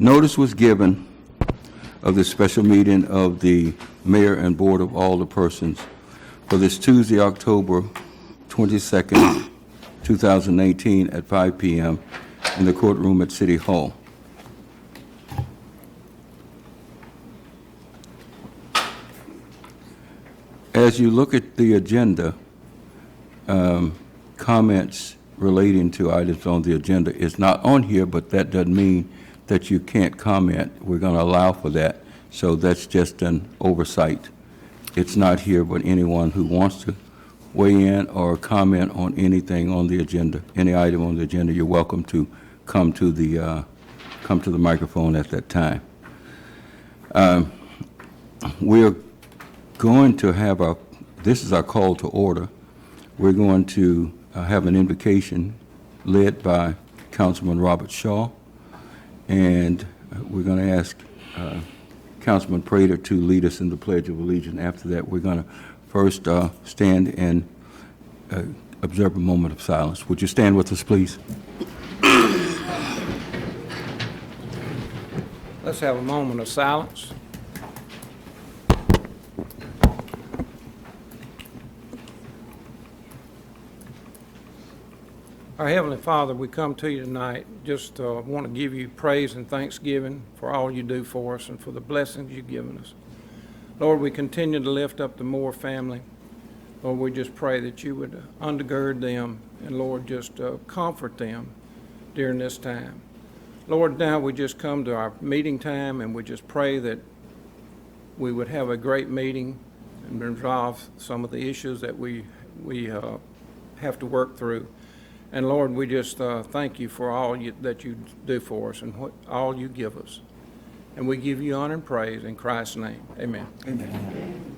Notice was given of the special meeting of the mayor and board of alderpersons for this Tuesday, October 22nd, 2018 at 5 p.m. in the courtroom at City Hall. As you look at the agenda, comments relating to items on the agenda is not on here, but that doesn't mean that you can't comment. We're going to allow for that, so that's just an oversight. It's not here, but anyone who wants to weigh in or comment on anything on the agenda, any item on the agenda, you're welcome to come to the microphone at that time. We're going to have this is our call to order. We're going to have an invocation led by Councilman Robert Shaw, and we're going to ask Councilman Prater to lead us in the Pledge of Allegiance. After that, we're going to first stand and observe a moment of silence. Would you stand with us, please? Let's have a moment of silence. Our Heavenly Father, we come to you tonight, just want to give you praise and thanksgiving for all you do for us and for the blessings you've given us. Lord, we continue to lift up the Moore family. Lord, we just pray that you would undergird them and, Lord, just comfort them during this time. Lord, now we just come to our meeting time, and we just pray that we would have a great meeting and resolve some of the issues that we have to work through. And Lord, we just thank you for all that you do for us and all you give us. And we give you honor and praise in Christ's name. Amen. Amen.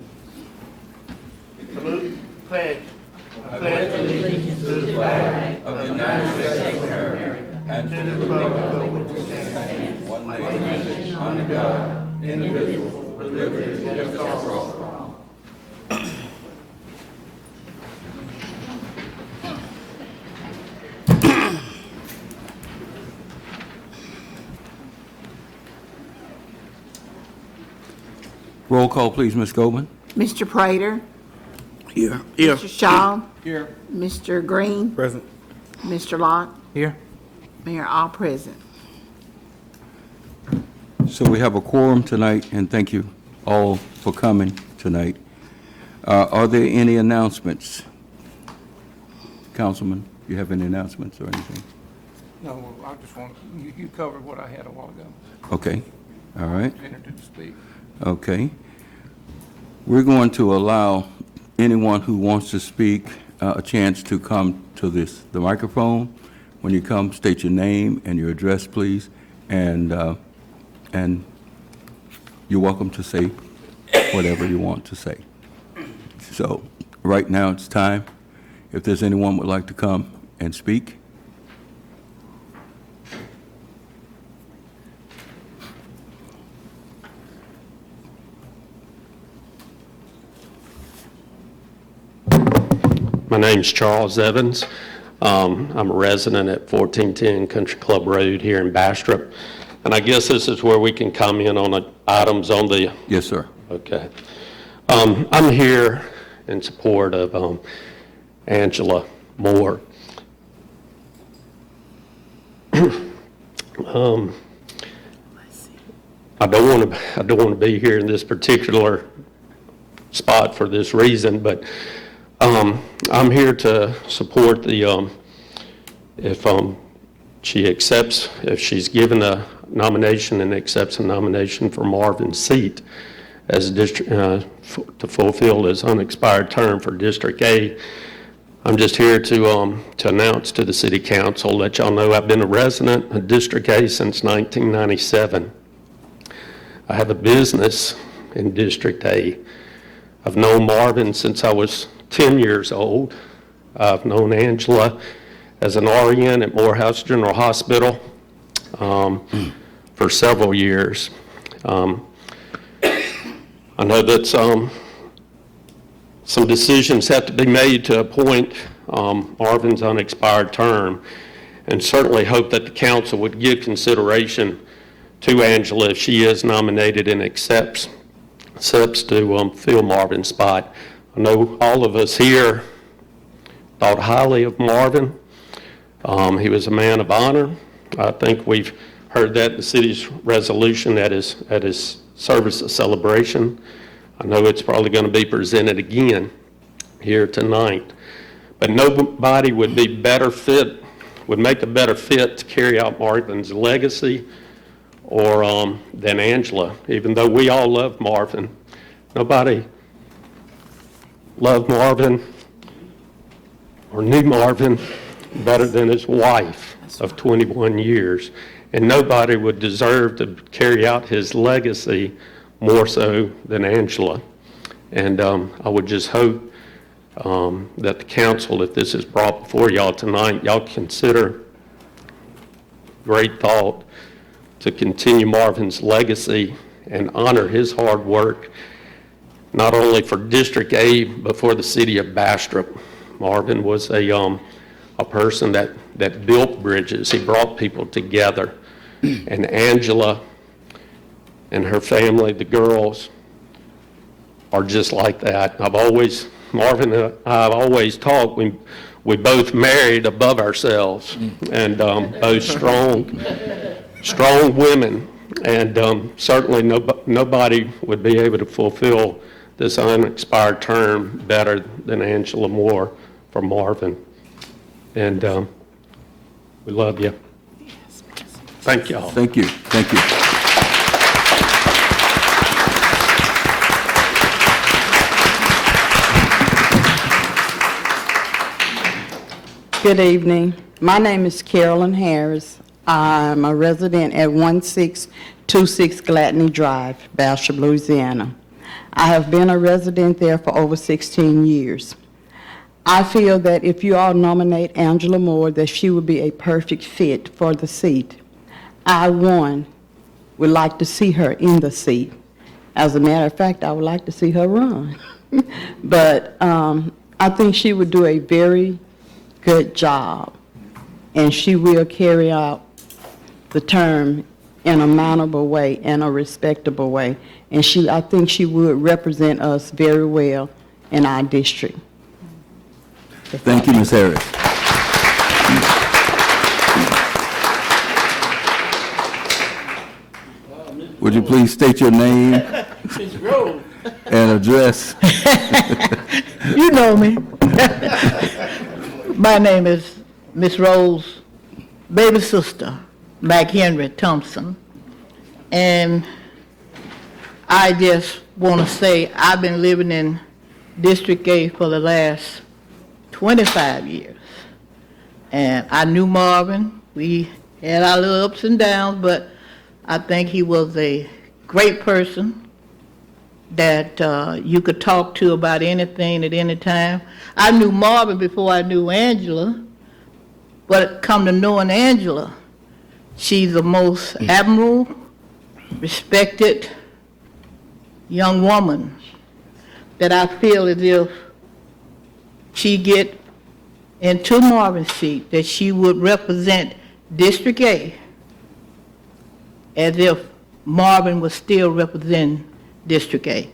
Salute, pledge. I pledge allegiance to the flag of the United States of America and to the republic for which it stands, one nation, under God, indivisible, with liberty and justice for all. Roll call, please, Ms. Goldman. Mr. Prater. Here. Mr. Shaw. Here. Mr. Green. Present. Mr. Locke. Here. Mayor, all present. So we have a quorum tonight, and thank you all for coming tonight. Are there any announcements? Councilman, do you have any announcements or anything? No, I just want, you covered what I had a while ago. Okay, all right. Opportunity to speak. Okay. We're going to allow anyone who wants to speak a chance to come to the microphone. When you come, state your name and your address, please, and you're welcome to say whatever you want to say. So right now it's time. If there's anyone would like to come and speak. My name's Charles Evans. I'm a resident at 1410 Country Club Road here in Bastrop. And I guess this is where we can comment on the items on the... Yes, sir. Okay. I'm here in support of Angela Moore. I don't want to be here in this particular spot for this reason, but I'm here to support the, if she's given a nomination and accepts a nomination for Marvin's seat as a district, to fulfill his unexpired term for District A. I'm just here to announce to the City Council, let y'all know I've been a resident of District A since 1997. I have a business in District A. I've known Marvin since I was 10 years old. I've known Angela as an RN at Morehouse General Hospital for several years. I know that some decisions have to be made to appoint Marvin's unexpired term, and certainly hope that the council would give consideration to Angela if she is nominated and accepts to fill Marvin's spot. I know all of us here thought highly of Marvin. He was a man of honor. I think we've heard that in the city's resolution at his service of celebration. I know it's probably going to be presented again here tonight. But nobody would make a better fit to carry out Marvin's legacy than Angela. Even though we all love Marvin, nobody loved Marvin or knew Marvin better than his wife of 21 years. And nobody would deserve to carry out his legacy more so than Angela. And I would just hope that the council, if this is brought before y'all tonight, y'all consider great thought to continue Marvin's legacy and honor his hard work, not only for District A, but for the city of Bastrop. Marvin was a person that built bridges. He brought people together. And Angela and her family, the girls, are just like that. Marvin and I have always talked, we both married above ourselves, and both strong women, and certainly nobody would be able to fulfill this unexpired term better than Angela Moore for Marvin. And we love you. Thank y'all. Thank you. Thank you. Good evening. My name is Carolyn Harris. I'm a resident at 1626 Gladney Drive, Bastrop, Louisiana. I have been a resident there for over 16 years. I feel that if you all nominate Angela Moore, that she would be a perfect fit for the seat. I, would like to see her in the seat. As a matter of fact, I would like to see her run. But I think she would do a very good job, and she will carry out the term in a mannerable way and a respectable way. And I think she would represent us very well in our district. Thank you, Ms. Harris. Would you please state your name and address? You know me. My name is Miss Rose, baby sister, McHenry Thompson. And I just want to say I've been living in District A for the last 25 years. And I knew Marvin. We had our little ups and downs, but I think he was a great person that you could talk to about anything at any time. I knew Marvin before I knew Angela, but come to knowing Angela, she's the most admirable, respected young woman that I feel as if she get into Marvin's seat, that she would represent District A as if Marvin was still representing District A.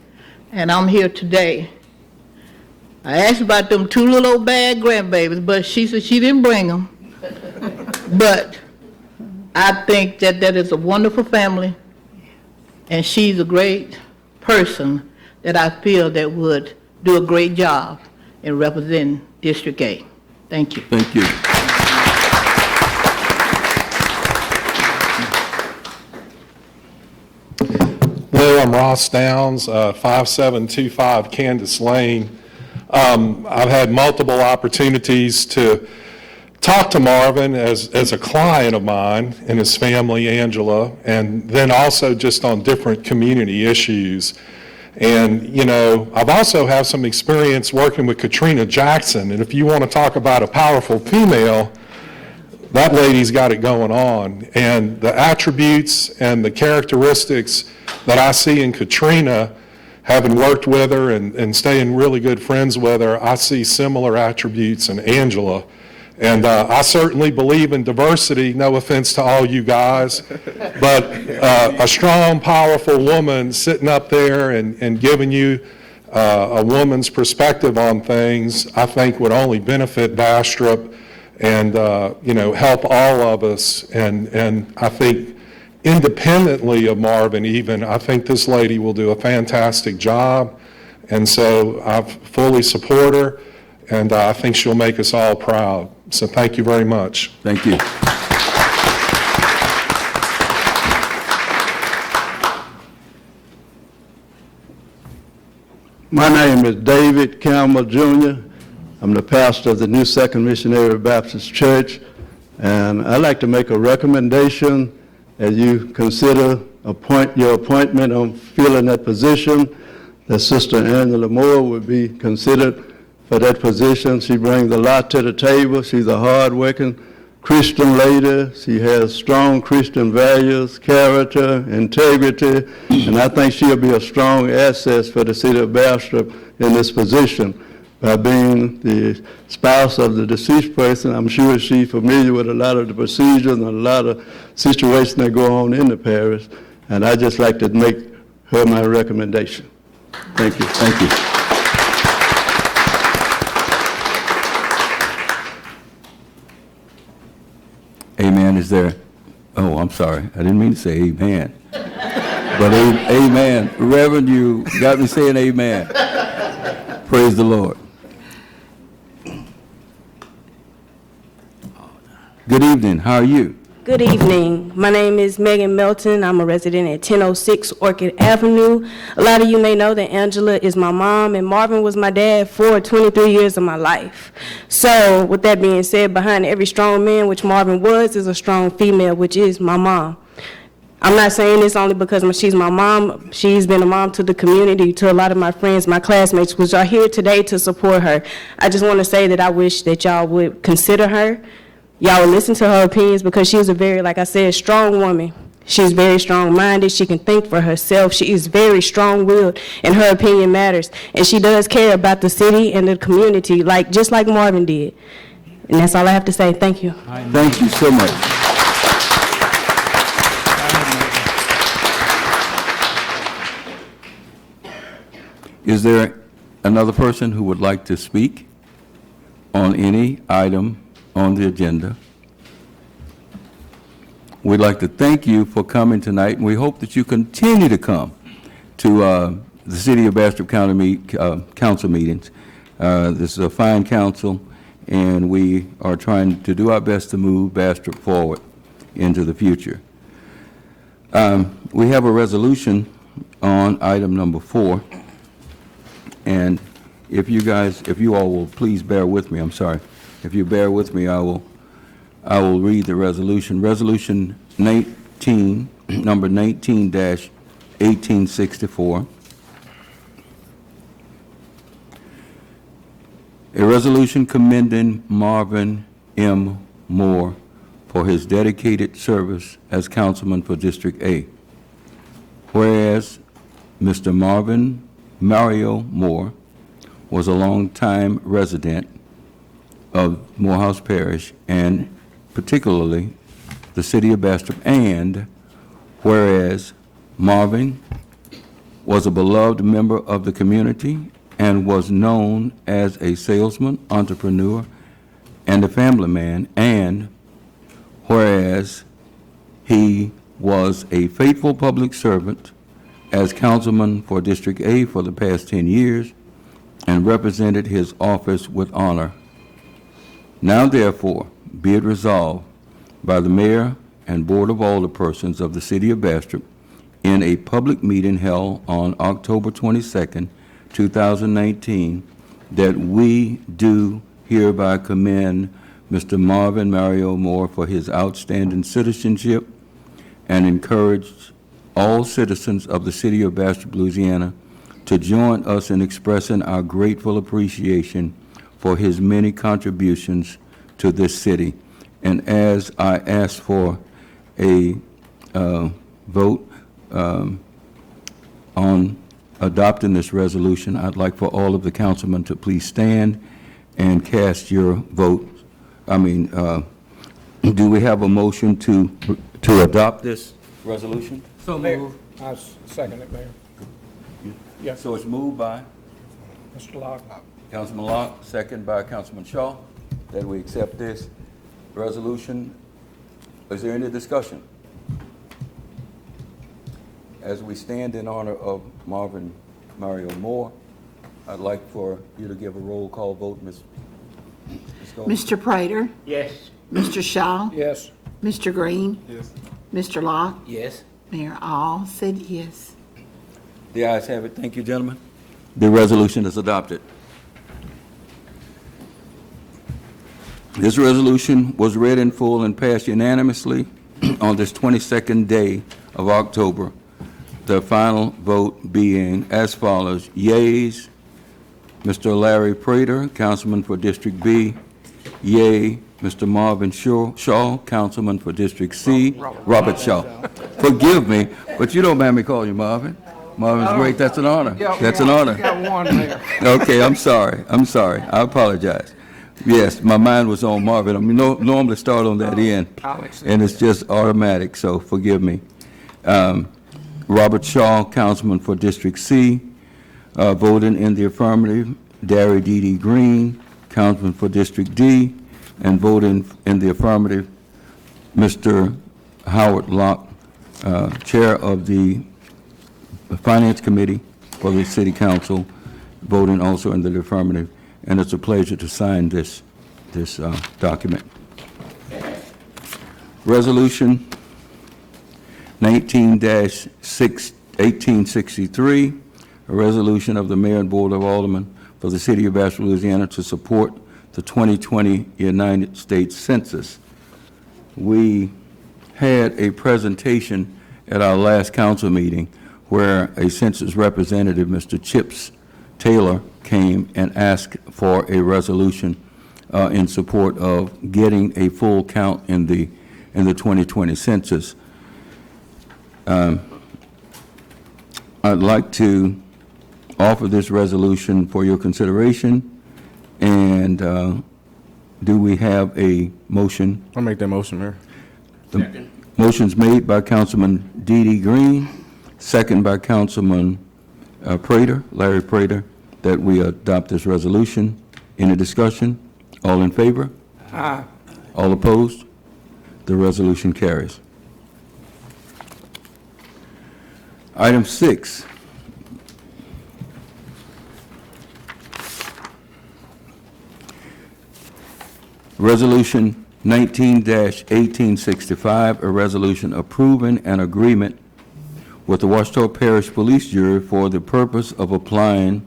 And I'm here today. I asked about them two little old bad grandbabies, but she said she didn't bring them. But I think that that is a wonderful family, and she's a great person that I feel that would do a great job in representing District A. Thank you. Thank you. Hello, I'm Ross Downs, 5725 Candace Lane. I've had multiple opportunities to talk to Marvin as a client of mine and his family, Angela, and then also just on different community issues. And, you know, I've also have some experience working with Katrina Jackson, and if you want to talk about a powerful female, that lady's got it going on. And the attributes and the characteristics that I see in Katrina, having worked with her and staying really good friends with her, I see similar attributes in Angela. And I certainly believe in diversity, no offense to all you guys, but a strong, powerful woman sitting up there and giving you a woman's perspective on things, I think would only benefit Bastrop and, help all of us. And I think independently of Marvin even, I think this lady will do a fantastic job. And so I fully support her, and I think she'll make us all proud. So thank you very much. Thank you. My name is David Campbell Jr. I'm the pastor of the New Second Missionary Baptist Church, and I'd like to make a recommendation as you consider your appointment on filling that position, that Sister Angela Moore would be considered for that position. She brings a lot to the table. She's a hard-working Christian lady. She has strong Christian values, character, integrity, and I think she'll be a strong asset for the city of Bastrop in this position. By being the spouse of the deceased person, I'm sure she's familiar with a lot of the procedures and a lot of situations that go on in the parish, and I'd just like to make her my recommendation. Thank you. Thank you. Amen. Is there, oh, I'm sorry. I didn't mean to say amen. But amen. Reverend, you got me saying amen. Praise the Lord. Good evening. How are you? Good evening. My name is Megan Melton. I'm a resident at 1006 Orchid Avenue. A lot of you may know that Angela is my mom and Marvin was my dad for 23 years of my life. So with that being said, behind every strong man, which Marvin was, is a strong female, which is my mom. I'm not saying this only because she's my mom. She's been a mom to the community, to a lot of my friends, my classmates, which are here today to support her. I just want to say that I wish that y'all would consider her. Y'all would listen to her opinions because she is a very, like I said, strong woman. She's very strong-minded. She can think for herself. She is very strong-willed, and her opinion matters. And she does care about the city and the community, just like Marvin did. And that's all I have to say. Thank you. Thank you so much. Is there another person who would like to speak on any item on the agenda? We'd like to thank you for coming tonight, and we hope that you continue to come to the City of Bastrop County council meetings. This is a fine council, and we are trying to do our best to move Bastrop forward into the future. We have a resolution on item number 4, and if you all will please bear with me, I'm sorry. If you bear with me, I will read the resolution. Resolution 19, number 19-1864. A resolution commending Marvin M. Moore for his dedicated service as councilman for District A. Whereas Mr. Marvin Mario Moore was a longtime resident of Morehouse Parish, and particularly the city of Bastrop, and whereas Marvin was a beloved member of the community and was known as a salesman, entrepreneur, and a family man, and whereas he was a faithful public servant as councilman for District A for the past 10 years and represented his office with honor. Now therefore, be it resolved by the mayor and board of alderpersons of the city of Bastrop in a public meeting held on October 22nd, 2019, that we do hereby commend Mr. Marvin Mario Moore for his outstanding citizenship and encourage all citizens of the city of Bastrop, Louisiana, to join us in expressing our grateful appreciation for his many contributions to this city. And as I ask for a vote on adopting this resolution, I'd like for all of the councilmen to please stand and cast your vote do we have a motion to adopt this resolution? Mayor, I second it, Mayor. Yes, So it's moved by Mr. Locke. Councilman Locke, second by Councilman Shaw, that we accept this resolution. Is there any discussion? As we stand in honor of Marvin Mario Moore, I'd like for you to give a roll call vote, Ms. Goldman. Mr. Prater? Yes. Mr. Shaw? Yes. Mr. Green? Yes. Mr. Locke? Yes. Mayor all said yes. The ayes have it. Thank you, gentlemen. The resolution is adopted. This resolution was read in full and passed unanimously on this 22nd day of October, the final vote being as follows. Yeas, Mr. Larry Prater, Councilman for District B. Yea, Mr. Marvin Shaw, Councilman for District C. Robert Shaw. Forgive me, but you don't mind me calling you Marvin. Marvin's great. That's an honor. That's an honor. Got one, Mayor. Okay, I'm sorry. I apologize. Yes, my mind was on Marvin. I mean, normally start on that end, I'll accept and it's just automatic, so forgive me. Robert Shaw, Councilman for District C, voting in the affirmative. Darry D.D. Green, Councilman for District D, and voting in the affirmative, Mr. Howard Locke, Chair of the Finance Committee for the City Council, voting also in the affirmative. And it's a pleasure to sign this document. Resolution 19-1863, a resolution of the Mayor and Board of Aldermen for the City of Bastrop, Louisiana to support the 2020 United States Census. We had a presentation at our last council meeting where a census representative, Mr. Chips Taylor, came and asked for a resolution in support of getting a full count in the 2020 census. I'd like to offer this resolution for your consideration, and do we have a motion? I'll make that motion, Mayor. The motion's made by Councilman D.D. Green, second by Councilman Prater, Larry Prater, that we adopt this resolution. Any discussion? All in favor? Aye. All opposed? The resolution carries. Item 6. Resolution 19-1865, a resolution approving an agreement with the Ouachita Parish Police Jury for the purpose of applying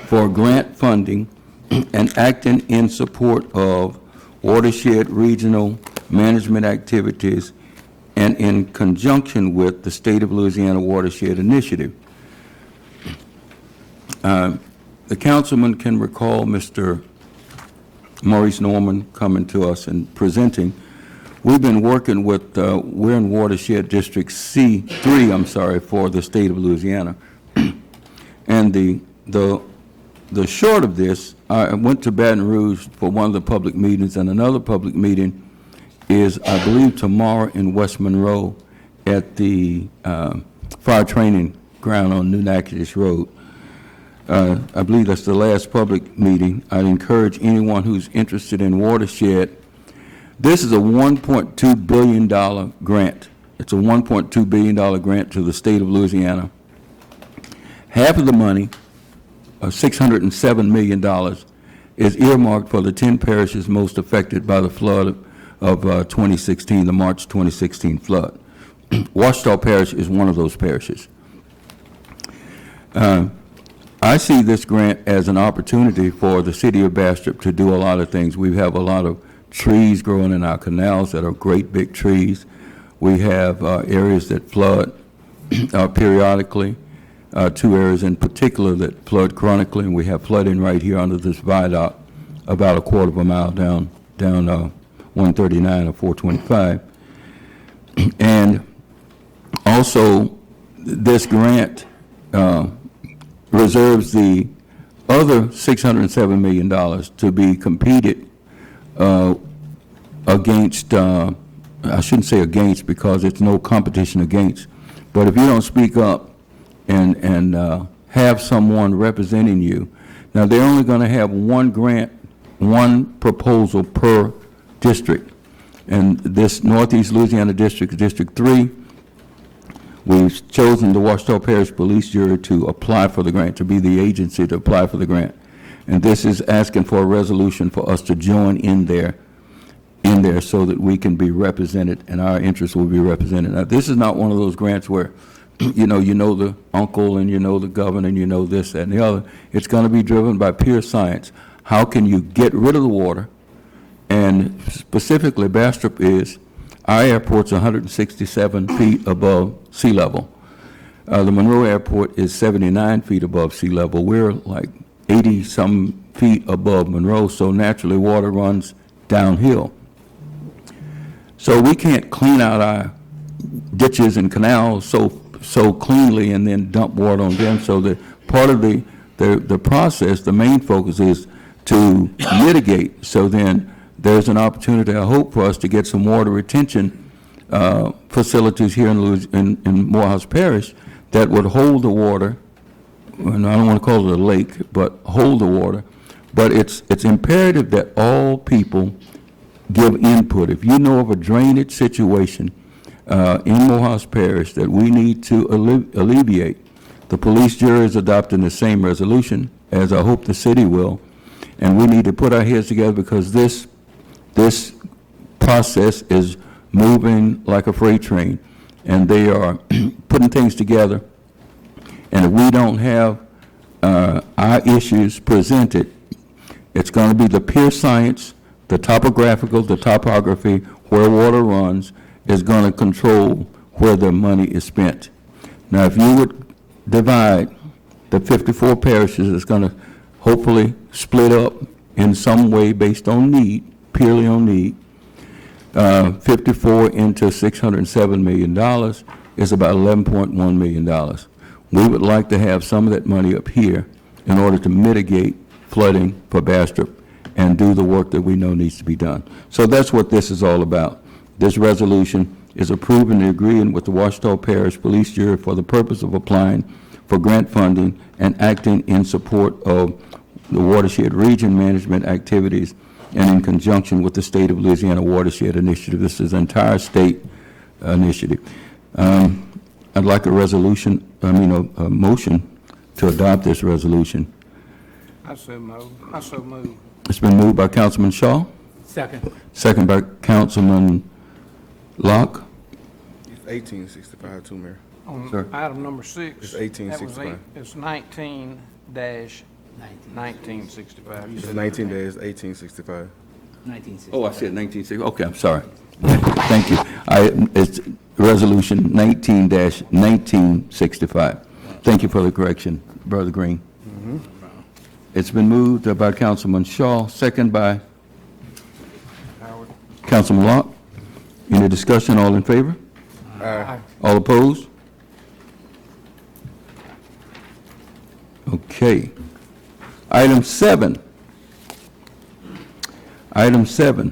for grant funding and acting in support of watershed regional management activities and in conjunction with the State of Louisiana Watershed Initiative. The councilman can recall Mr. Maurice Norman coming to us and presenting. We've been working with, we're in Watershed District C3, for the State of Louisiana. And the short of this, I went to Baton Rouge for one of the public meetings, and another public meeting is, I believe, tomorrow in West Monroe at the fire training ground on New Natchitoches Road. I believe that's the last public meeting. I'd encourage anyone who's interested in Watershed. This is a $1.2 billion grant. It's a $1.2 billion grant to the State of Louisiana. Half of the money, $607 million, is earmarked for the 10 parishes most affected by the flood of 2016, the March 2016 flood. Ouachita Parish is one of those parishes. I see this grant as an opportunity for the city of Bastrop to do a lot of things. We have a lot of trees growing in our canals that are great big trees. We have areas that flood periodically, 2 areas in particular that flood chronically, and we have flooding right here under this viaduct about a quarter of a mile down 139 or 425. And also, this grant reserves the other $607 million to be competed against, I shouldn't say against because it's no competition against, but if you don't speak up and have someone representing you, now they're only going to have one grant, one proposal per district. And this Northeast Louisiana District is District 3. We've chosen the Ouachita Parish Police Jury to apply for the grant, to be the agency to apply for the grant. And this is asking for a resolution for us to join in there so that we can be represented and our interests will be represented. Now, this is not one of those grants where, you know the uncle and you know the governor and you know this, that, and the other. It's going to be driven by pure science. How can you get rid of the water? And specifically, Bastrop is, our airport's 167 feet above sea level. The Monroe Airport is 79 feet above sea level. We're like 80-some feet above Monroe, so naturally water runs downhill. So we can't clean out our ditches and canals so cleanly and then dump water on them. So that part of the process, the main focus is to mitigate. So then there's an opportunity, I hope, for us to get some water retention facilities here in Morehouse Parish that would hold the water, and I don't want to call it a lake, but hold the water. But it's imperative that all people give input. If you know of a drainage situation in Morehouse Parish that we need to alleviate, the police jury is adopting the same resolution, as I hope the city will, and we need to put our heads together because this process is moving like a freight train, and they are putting things together. And if we don't have our issues presented, it's going to be the pure science, the topographical, the topography, where water runs, is going to control where the money is spent. Now, if you would divide the 54 parishes, it's going to hopefully split up in some way based on need, purely on need. 54 into $607 million is about $11.1 million. We would like to have some of that money up here in order to mitigate flooding for Bastrop and do the work that we know needs to be done. So that's what this is all about. This resolution is approving and agreeing with the Ouachita Parish Police Jury for the purpose of applying for grant funding and acting in support of the watershed region management activities and in conjunction with the State of Louisiana Watershed Initiative. This is an entire state initiative. I'd like a resolution, a motion to adopt this resolution. I so move. It's been moved by Councilman Shaw. Second. Second by Councilman Locke. It's 1865 too, Mayor. On Sir. item number 6. It's 1865. It's 19-1965. It's 19 days, 1865. Oh, I said 1960. Okay, I'm sorry. Thank you. It's resolution 19-1965. Thank you for the correction, Brother Green. It's been moved by Councilman Shaw, second by Councilman Locke. Any discussion? All in favor? Aye. All opposed? Okay. Item 7. Item 7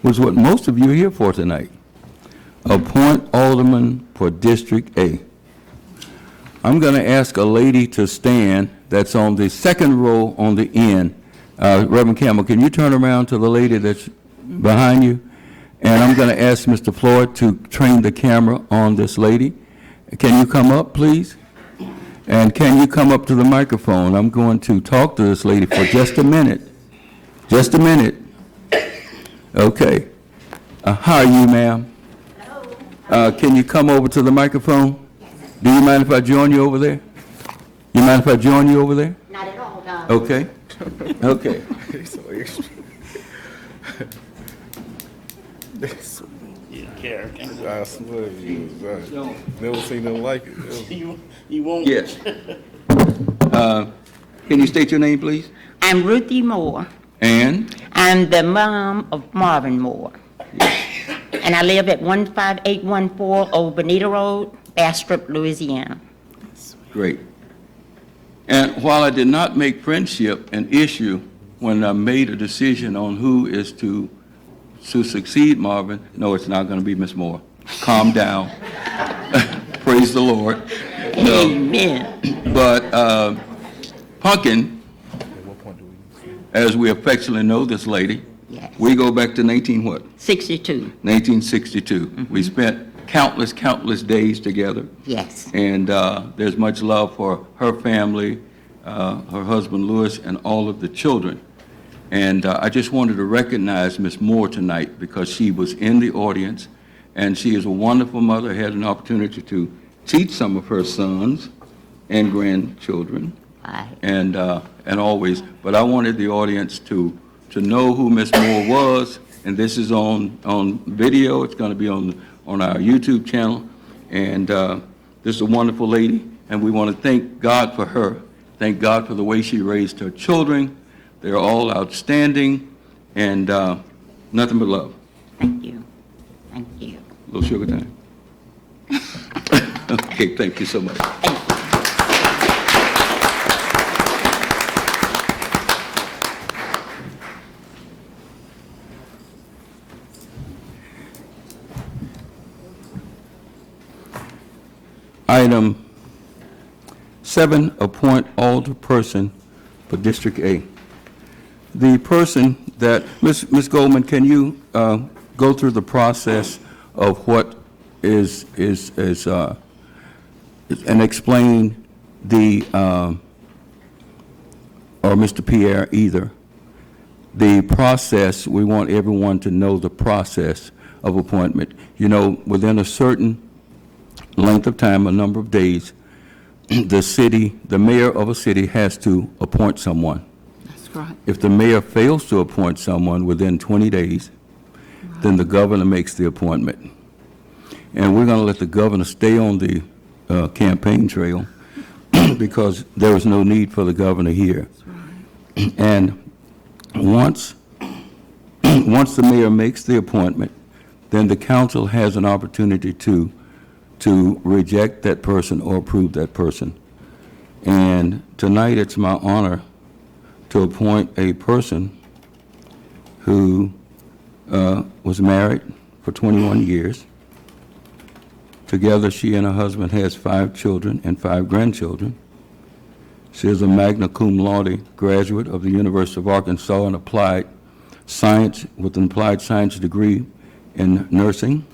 was what most of you are here for tonight. Appoint alderman for District A. I'm going to ask a lady to stand that's on the second row on the end. Reverend Campbell, can you turn around to the lady that's behind you? And I'm going to ask Mr. Floyd to train the camera on this lady. Can you come up, please? And can you come up to the microphone? I'm going to talk to this lady for just a minute. Just a minute. Okay. How are you, ma'am? Hello. Can you come over to the microphone? Do you mind if I join you over there? You mind if I join you over there? Not at all, no. Okay. Okay. I swear you was never seen nothing like it. You won't. Yes. Can you state your name, please? I'm Ruthie Moore. And? I'm the mom of Marvin Moore. And I live at 15814 Old Bonita Road, Bastrop, Louisiana. Great. And while I did not make friendship an issue when I made a decision on who is to succeed Marvin, no, it's not going to be Miss Moore. Calm down. Praise the Lord. No. Amen. But Pumpkin, as we affectionately know this lady, Yes. we go back to 62. 1962. We spent countless days together. Yes. And there's much love for her family, her husband Louis, and all of the children. And I just wanted to recognize Miss Moore tonight because she was in the audience, and she is a wonderful mother. I had an opportunity to teach some of her sons and grandchildren, Aye. and always. But I wanted the audience to know who Miss Moore was, and this is on video. It's going to be on our YouTube channel, and this is a wonderful lady, and we want to thank God for her. Thank God for the way she raised her children. They're all outstanding, and nothing but love. Thank you. Thank you. Little sugar time. Okay, thank you so much. Item 7, appoint alderperson for District A. The person that, Ms. Goldman, can you go through the process of what is and explain the, or Mr. Pierre either, the process, we want everyone to know the process of appointment. You know, within a certain length of time, a number of days, the mayor of a city has to appoint someone. That's right. If the mayor fails to appoint someone within 20 days, then the governor makes the appointment. And we're going to let the governor stay on the campaign trail because there is no need for the governor here. And once the mayor makes the appointment, then the council has an opportunity to reject that person or approve that person. And tonight it's my honor to appoint a person who was married for 21 years. Together, she and her husband has 5 children and 5 grandchildren. She is a magna cum laude graduate of the University of Arkansas in applied science with an applied science degree in nursing.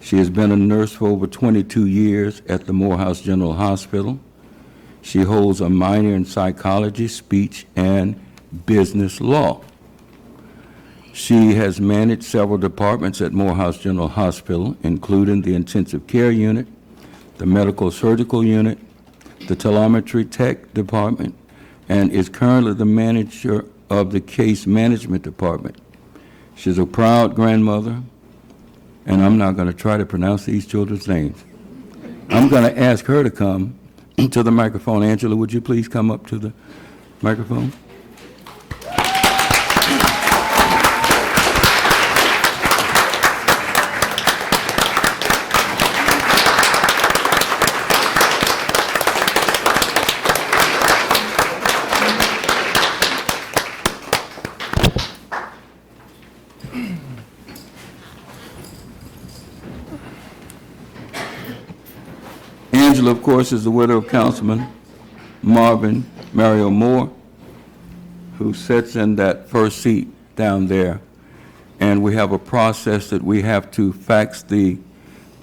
She has been a nurse for over 22 years at the Morehouse General Hospital. She holds a minor in psychology, speech, and business law. She has managed several departments at Morehouse General Hospital, including the intensive care unit, the medical surgical unit, the telemetry tech department, and is currently the manager of the case management department. She's a proud grandmother, and I'm not going to try to pronounce these children's names. I'm going to ask her to come to the microphone. Angela, would you please come up to the microphone? Angela, of course, is the widow of Councilman Marvin Mario Moore, who sits in that first seat down there. And we have a process that we have to fax the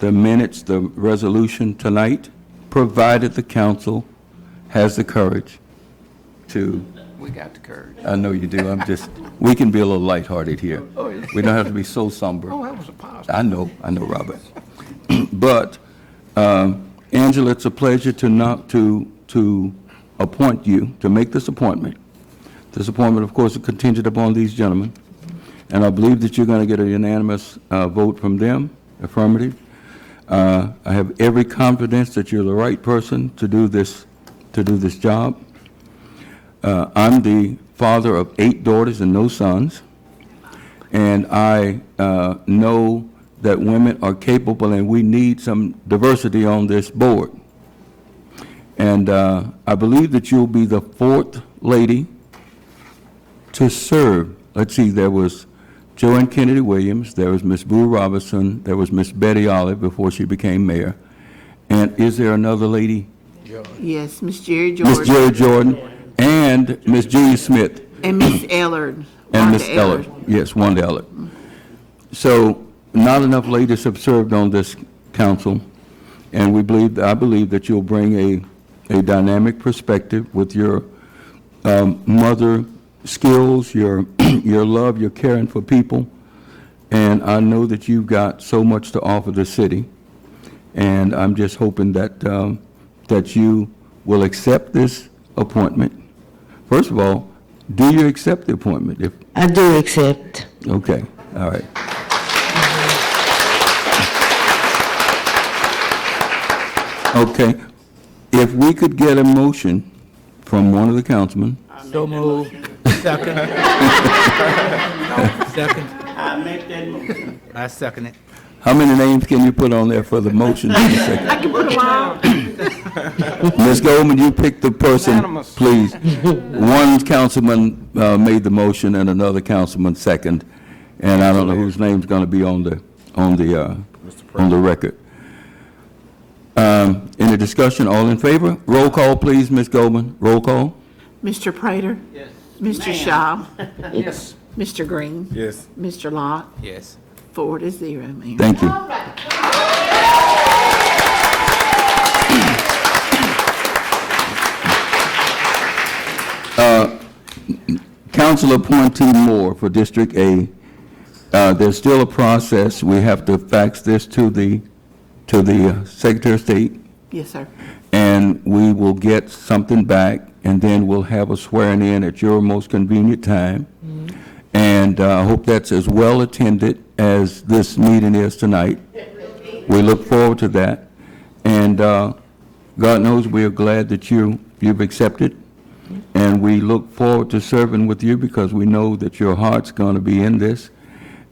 minutes, the resolution tonight, provided the council has the courage to. We got the courage. I know you do. We can be a little lighthearted here. Oh, yeah. We don't have to be so somber. Oh, that was a positive. I know, Robert. But, Angela, it's a pleasure to appoint you, to make this appointment. This appointment, of course, is contingent upon these gentlemen, and I believe that you're going to get a unanimous vote from them, affirmative. I have every confidence that you're the right person to do this job. I'm the father of 8 daughters and no sons, and I know that women are capable, and we need some diversity on this board. And I believe that you'll be the 4th lady to serve, let's see, there was Joanne Kennedy Williams, there was Miss Boo Robinson, there was Miss Betty Olive before she became mayor. And is there another lady? Yes, Miss Jerry Jordan. Miss Jerry Jordan and Miss Julie Smith. And Miss Ellard. And Miss Wanda Ellard. Yes, Wanda Ellard. So not enough ladies have served on this council, and I believe that you'll bring a dynamic perspective with your mother skills, your your love, your caring for people, and I know that you've got so much to offer the city, and I'm just hoping that that you will accept this appointment. First of all, do you accept the appointment? If I do accept. okay, all right. Okay, if we could get a motion from one of the councilmen. So moved. Second. Second. I make that motion. I second it. How many names can you put on there for the motion? I can put them all. Ms. Goldman, you pick the person, Unanimous. please. One councilman made the motion and another councilman second, and I don't know whose name's going to be on the record. Any discussion? All in favor? Roll call, please, Ms. Goldman. Roll call. Mr. Prater? Yes. Mr. Shaw? Yes. Mr. Green? Yes. Mr. Locke? Yes. 4-0, Mayor. Thank you. Council appointee Moore for District A. There's still a process. We have to fax this to the Secretary of State, Yes, sir. and we will get something back, and then we'll have a swearing in at your most convenient time. And I hope that's as well attended as this meeting is tonight. We look forward to that. And God knows we are glad that you've accepted. And we look forward to serving with you because we know that your heart's going to be in this.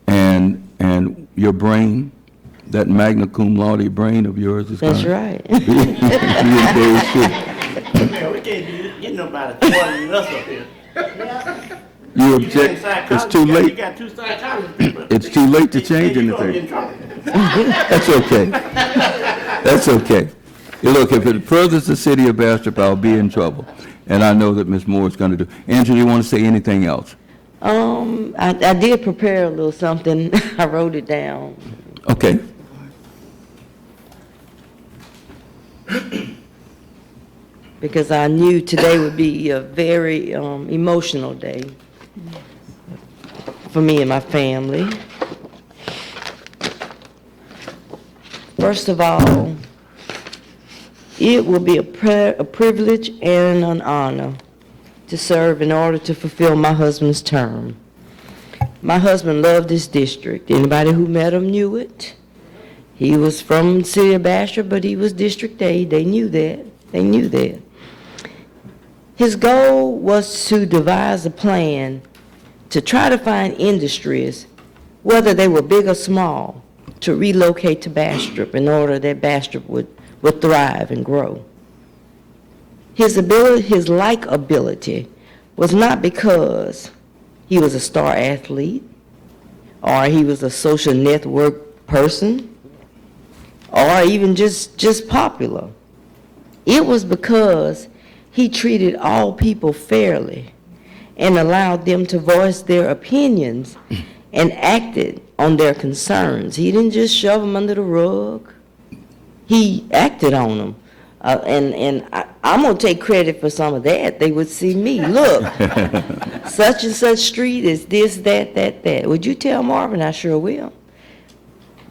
And your brain, that magna cum laude brain of yours is going That's to right. be engaged too. Yeah, we can't get nobody quartering us up here. You object, it's too You late. got two psychologists people. It's too late to change You gonna get in anything. trouble. That's okay. That's okay. Hey, look, if it furthers the city of Bastrop, I'll be in trouble. And I know that Ms. Moore is going to do. Angela, you want to say anything else? I did prepare a little something. I wrote it down. Okay. Because I knew today would be a very emotional day for me and my family. First of all, it will be a privilege and an honor to serve in order to fulfill my husband's term. My husband loved this district. Anybody who met him knew it. He was from the city of Bastrop, but he was District A. They knew that. They knew that. His goal was to devise a plan to try to find industries, whether they were big or small, to relocate to Bastrop in order that Bastrop would thrive and grow. His likability was not because he was a star athlete or he was a social network person or even just popular. It was because he treated all people fairly and allowed them to voice their opinions and acted on their concerns. He didn't just shove them under the rug. He acted on them. I'm going to take credit for some of that. They would see me, look, such and such street is this, that. Would you tell Marvin? I sure will.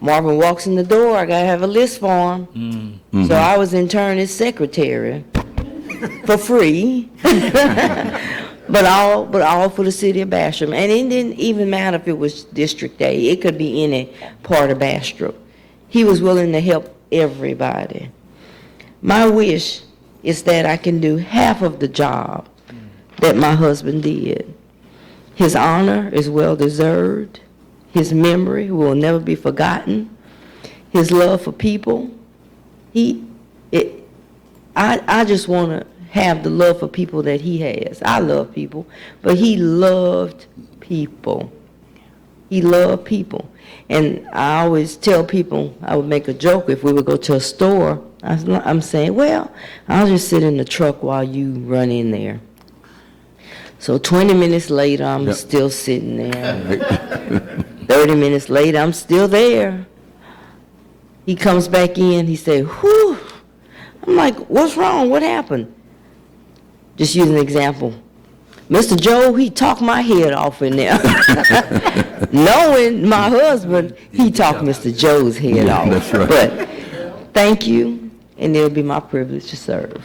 Marvin walks in the door, I got to have a list for him. Mm-hmm. So I was in turn his secretary for free, but all for the city of Bastrop. And it didn't even matter if it was District A. It could be any part of Bastrop. He was willing to help everybody. My wish is that I can do half of the job that my husband did. His honor is well deserved. His memory will never be forgotten. His love for people. I just want to have the love for people that he has. I love people, but he loved people. He loved people. And I always tell people, I would make a joke if we would go to a store. I'm saying, well, I'll just sit in the truck while you run in there. So 20 minutes later, I'm still sitting there. 30 minutes later, I'm still there. He comes back in, he said, whew. I'm like, what's wrong? What happened? Just use an example. Mr. Joe, he talked my head off in there. Knowing my husband, he talked Mr. Joe's head off. That's right. But thank you, and it'll be my privilege to serve.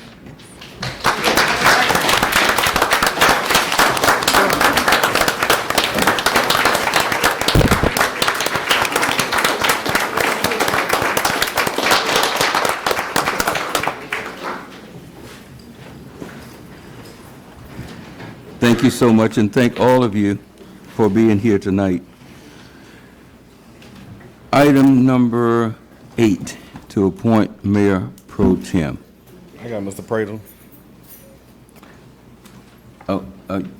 Thank you so much, and thank all of you for being here tonight. Item number 8, to appoint Mayor Pro Tem. I got Mr. Prater.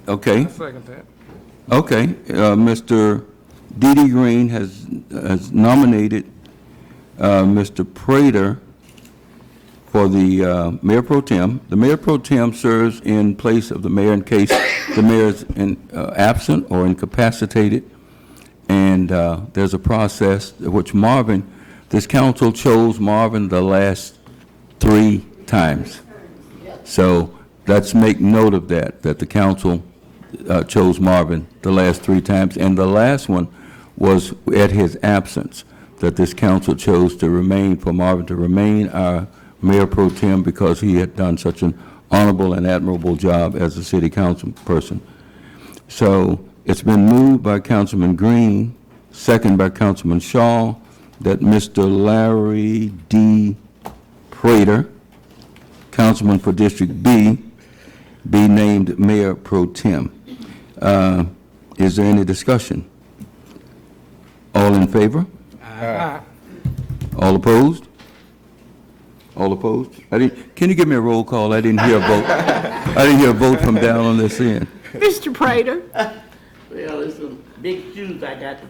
Okay, I second that. okay. Mr. D.D. Green has nominated Mr. Prater for the Mayor Pro Tem. The Mayor Pro Tem serves in place of the mayor in case the mayor is absent or incapacitated. And there's a process which this council chose Marvin the last 3 times. So let's make note of that the council chose Marvin the last 3 times. And the last one was at his absence, that this council chose for Marvin to remain our Mayor Pro Tem because he had done such an honorable and admirable job as a city council person. So it's been moved by Councilman Green, second by Councilman Shaw, that Mr. Larry D. Prater, councilman for District B, be named Mayor Pro Tem. Is there any discussion? All in favor? Aye. All opposed? All opposed? Can you give me a roll call? I didn't hear a vote. I didn't hear a vote from down on this end. Mr. Prater? Well, it's some big shoes I got to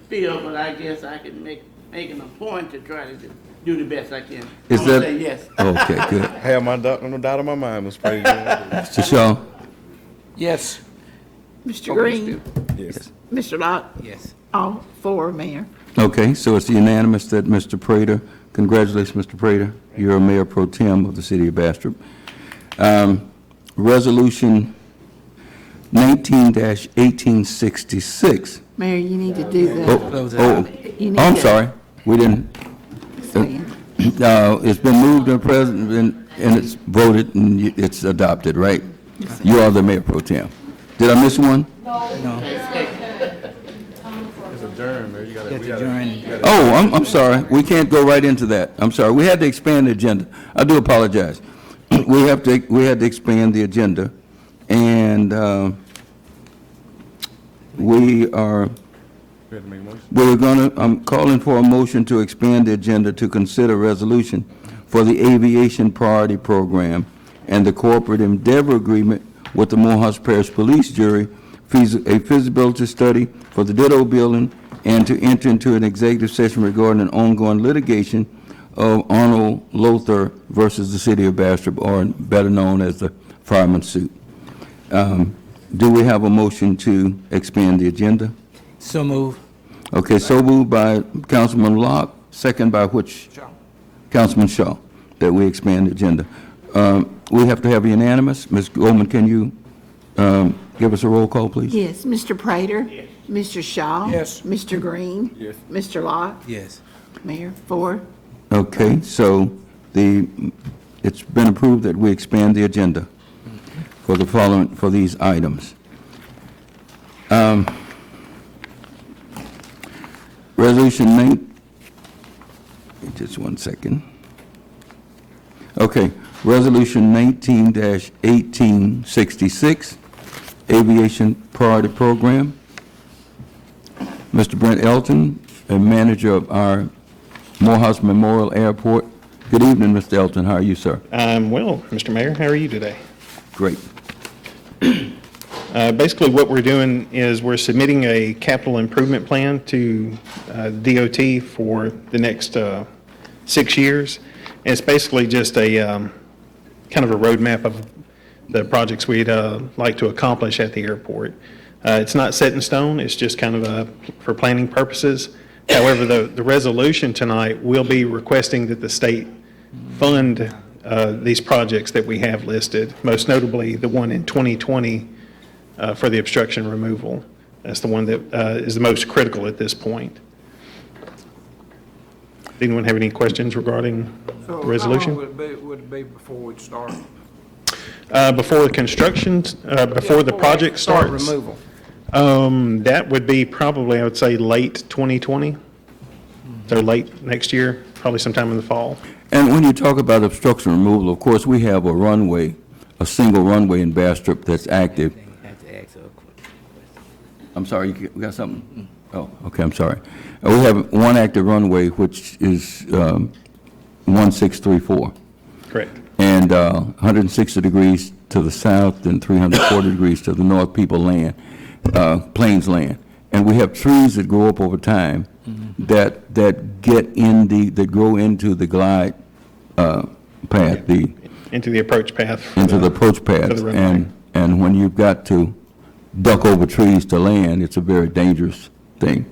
fill, but I guess I can making a point to try to do the best I can. Is I'm gonna that- say yes. Okay, good. I have my doubt on the doubt of my mind, Mr. Prater. Mr. Shaw? Yes. Mr. Green? Yes. Mr. Lott? Yes. All 4, Mayor. Okay, so it's unanimous that Mr. Prater, congratulations, Mr. Prater, you're a Mayor Pro Tem of the city of Bastrop. Resolution 19-1866. Mayor, you need to do that. You need I'm to- sorry, we didn't, it's been moved and present, and it's voted, and it's adopted, right? You are the Mayor Pro Tem. Did I miss one? It's adjourned, man. You gotta. Oh, I'm sorry. We can't go right into that. I'm sorry. We had to expand the agenda. I do apologize. We had to expand the agenda, and I'm calling for a motion to expand the agenda to consider resolution for the Aviation Priority Program and the Corporate Endeavor Agreement with the Morehouse Parish Police Jury, a feasibility study for the Ditto building, and to enter into an executive session regarding an ongoing litigation of Arnold Lothar versus the city of Bastrop, or better known as the fireman's suit. Do we have a motion to expand the agenda? So move. Okay, so moved by Councilman Locke, second by which? Shaw. Councilman Shaw, that we expand the agenda. We have to have unanimous. Ms. Goldman, can you give us a roll call, please? Yes, Mr. Prater? Yes. Mr. Shaw? Yes. Mr. Green? Yes. Mr. Lott? Yes. Mayor, 4. Okay, so it's been approved that we expand the agenda for the following, for these items. Just one second. Okay, Resolution 19-1866, Aviation Priority Program. Mr. Brent Elton, a manager of our Morehouse Memorial Airport, Good evening, Mr. Elton. How are you, sir? Well, Mr. Mayor, how are you today? Great. Basically, what we're doing is we're submitting a capital improvement plan to DOT for the next 6 years. And it's basically just a kind of a roadmap of the projects we'd like to accomplish at the airport. It's not set in stone, it's just kind of for planning purposes. However, the resolution tonight will be requesting that the state fund these projects that we have listed, most notably the one in 2020 for the obstruction removal. That's the one that is the most critical at this point. Does anyone have any questions regarding the resolution? How long would it be before we'd start? Before the construction, before the project Start starts? removal. That would be probably, I would say, late 2020. So late next year, probably sometime in the fall. And when you talk about obstruction removal, of course, we have a runway, a single runway in Bastrop that's active. I'm sorry, you got something? Oh, okay, I'm sorry. We have one active runway, which is 1634. Correct. And 160 degrees to the south and 340 degrees to the north, people land, planes land. And we have trees that grow up over time that get in that grow into the glide path, Into the approach path. into the approach path. the runway. And when you've got to duck over trees to land, it's a very dangerous thing.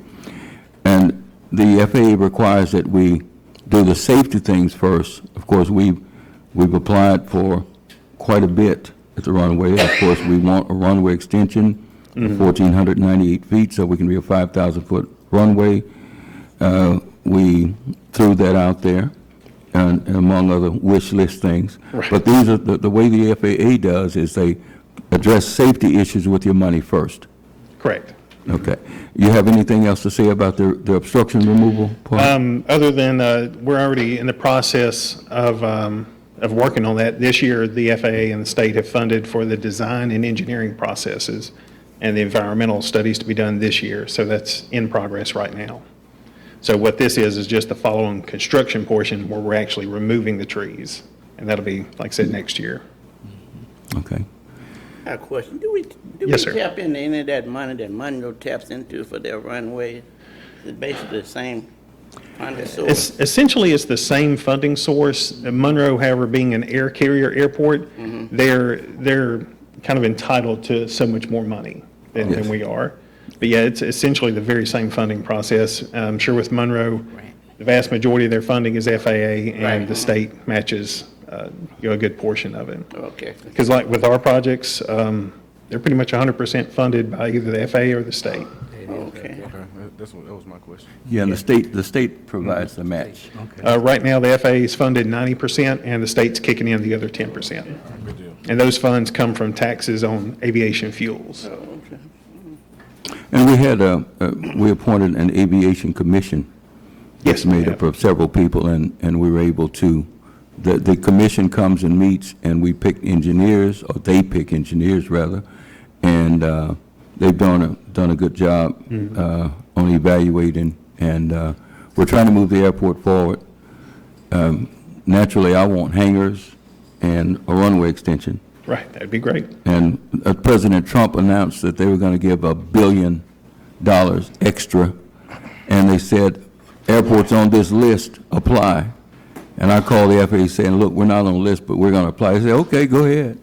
And the FAA requires that we do the safety things first. Of course, we've applied for quite a bit at the runway. Of course, we want a runway extension of 1,498 feet, so we can be a 5,000-foot runway. We threw that out there, and among other wish list things. Right. But these are the way the FAA does is they address safety issues with your money first. Correct. Okay. You have anything else to say about the obstruction removal part? Other than we're already in the process of working on that. This year, the FAA and the state have funded for the design and engineering processes and the environmental studies to be done this year. So that's in progress right now. So what this is just the following construction portion where we're actually removing the trees. And that'll be, like I said, next year. Okay. I have a question. Do we Yes, sir. tap into any of that money that Monroe taps into for their runway? It's basically the same funding source. Essentially, it's the same funding source. Monroe, however, being an air carrier airport, they're kind of entitled to so much more money than we are. But yeah, it's essentially the very same funding process. I'm sure with Monroe, the vast majority of their funding is FAA, and the state matches a good portion of it. Okay. Because like with our projects, they're pretty much 100% funded by either the FAA or the state. Okay. That was my question. Yeah, and the state provides the match. Right now, the FAA is funded 90%, and the state's kicking in the other 10%. Good deal. And those funds come from taxes on aviation fuels. And we appointed an aviation commission. Yes, It's made up of several people, and we were able to, the commission comes and meets, and we pick engineers, or they pick engineers, rather, and they've done a good job on evaluating, and we're trying to move the airport forward. Naturally, I want hangars and a runway extension. Right, that'd be great. And President Trump announced that they were going to give $1 billion extra, and they said, airports on this list, apply. And I called the FAA saying, look, we're not on the list, but we're going to apply. They said, okay, go ahead.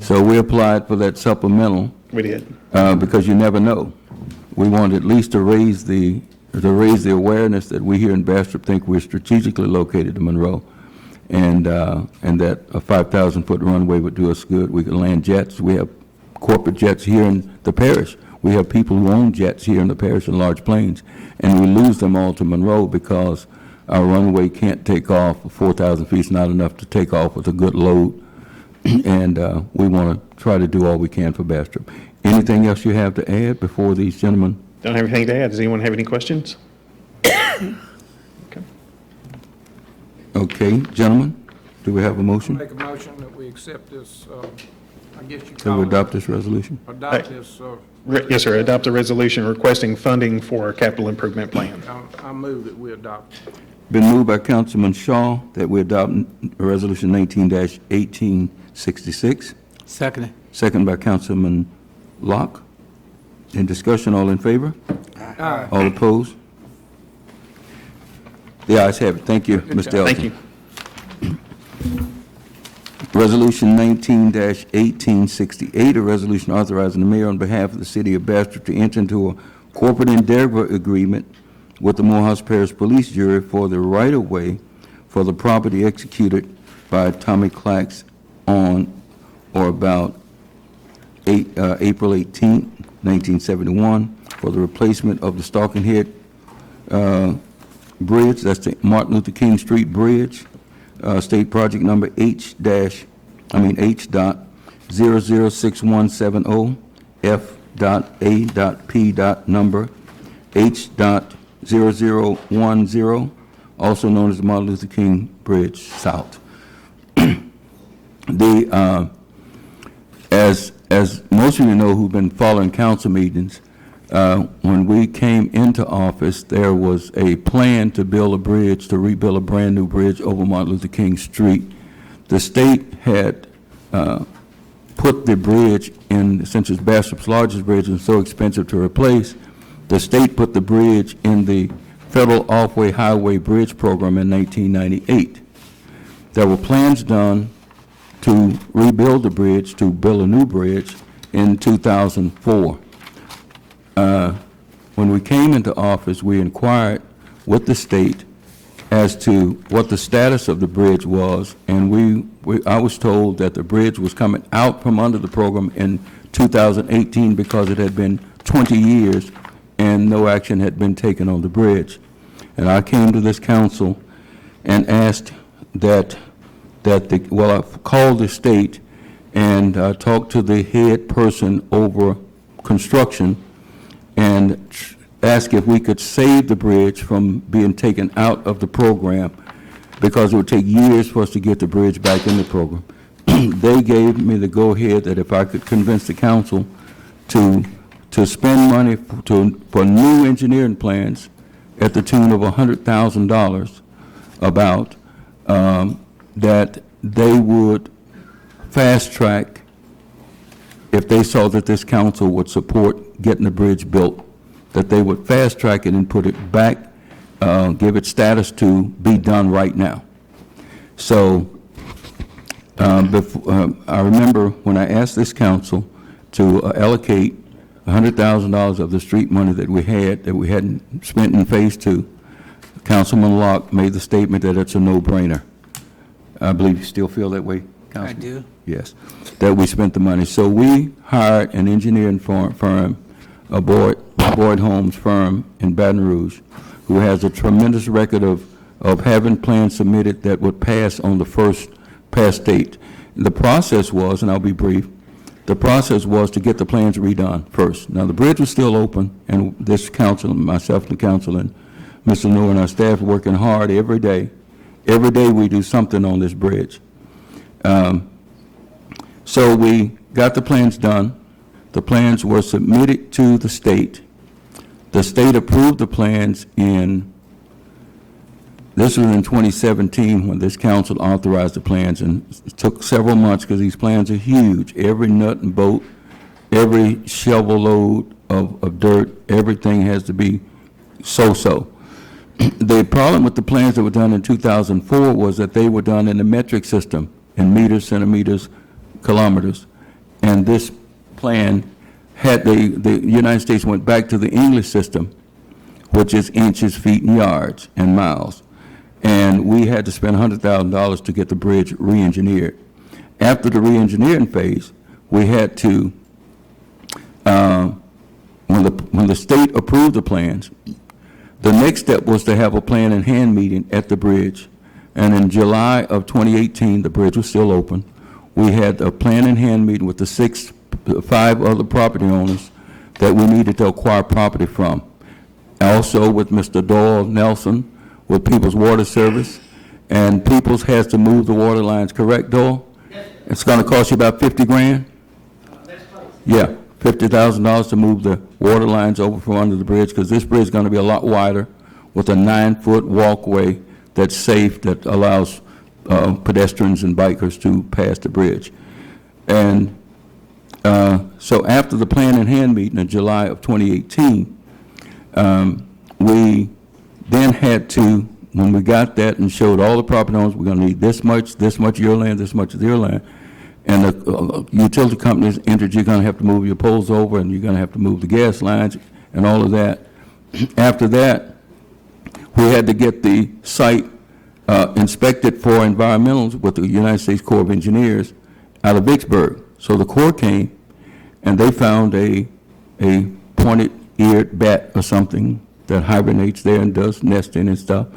So we applied for that supplemental. We did. Because you never know. We wanted at least to raise the awareness that we here in Bastrop think we're strategically located in Monroe, and that a 5,000-foot runway would do us good. We could land jets. We have corporate jets here in the parish. We have people who own jets here in the parish in large planes, and we lose them all to Monroe because our runway can't take off. 4,000 feet is not enough to take off with a good load, and we want to try to do all we can for Bastrop. Anything else you have to add before these gentlemen? Don't have anything to add. Does anyone have any questions? Okay, gentlemen, do we have a motion? Make a motion that we accept this, I guess you To call it. adopt this resolution? Adopt this, Yes, sir. Adopt a resolution requesting funding for our capital improvement plan. I move that we adopt. Been moved by Councilman Shaw that we adopt Resolution 19-1866. Second. Second by Councilman Locke. In discussion, all in favor? Aye. All opposed? The ayes have it. Thank you, Mr. Elton. Thank you. Resolution 19-1868, a resolution authorizing the mayor on behalf of the city of Bastrop to enter into a corporate endeavor agreement with the Morehouse Parish Police Jury for the right-of-way for the property executed by Tommy Clacks on or about April 18, 1971, for the replacement of the Stalking Head Bridge, that's the Martin Luther King Street Bridge, state project number H.006170, F.A.P. number H.0010, also known as the Martin Luther King Bridge South. As most of you know who've been following council meetings, when we came into office, there was a plan to build a bridge, to rebuild a brand-new bridge over Martin Luther King Street. The state had put the bridge in, since it's Bastrop's largest bridge and so expensive to replace, the state put the bridge in the Federal Off-Way Highway Bridge Program in 1998. There were plans done to rebuild the bridge, to build a new bridge in 2004. When we came into office, we inquired with the state as to what the status of the bridge was, and I was told that the bridge was coming out from under the program in 2018 because it had been 20 years and no action had been taken on the bridge. And I came to this council and asked I called the state and talked to the head person over construction and asked if we could save the bridge from being taken out of the program because it would take years for us to get the bridge back in the program. They gave me the go-ahead that if I could convince the council to spend money for new engineering plans at the tune of $100,000 about, that they would fast-track if they saw that this council would support getting the bridge built, that they would fast-track it and put it back, give it status to be done right now. So I remember when I asked this council to allocate $100,000 of the street money that we hadn't spent in Phase 2, Councilman Locke made the statement that it's a no-brainer. I believe you still feel that way, Councilman? I do. Yes, that we spent the money. So we hired an engineering firm, a Boyd Holmes firm in Baton Rouge, who has a tremendous record of having plans submitted that would pass on the first pass date. The process was, and I'll be brief, the process was to get the plans redone first. Now, the bridge was still open, and this council, myself and the council, and Mr. Noor and our staff are working hard every day. Every day we do something on this bridge. So we got the plans done. The plans were submitted to the state. The state approved the plans this was in 2017 when this council authorized the plans, and it took several months because these plans are huge. Every nut and bolt, every shovel load of dirt, everything has to be so-so. The problem with the plans that were done in 2004 was that they were done in the metric system, in meters, centimeters, kilometers, and this plan had the United States went back to the English system, which is inches, feet, and yards, and miles. And we had to spend $100,000 to get the bridge re-engineered. After the re-engineering phase, we had to, when the state approved the plans, the next step was to have a plan in hand meeting at the bridge. And in July of 2018, the bridge was still open. We had a plan in hand meeting with the 5 other property owners that we needed to acquire property from. Also with Mr. Doyle Nelson, with People's Water Service, and People's has to move the water lines, correct, Doyle? It's going to cost you about 50 grand? Yeah, $50,000 to move the water lines over from under the bridge, because this bridge is going to be a lot wider with a 9-foot walkway that's safe, that allows pedestrians and bikers to pass the bridge. And so after the plan in hand meeting in July of 2018, we then had to, when we got that and showed all the property owners, we're going to need this much of your land, this much of their land, and the utility companies entered, you're going to have to move your poles over, and you're going to have to move the gas lines and all of that. After that, we had to get the site inspected for environmentals with the United States Corps of Engineers out of Vicksburg. So the Corps came, and they found a pointed-eared bat or something that hibernates there and does nesting and stuff.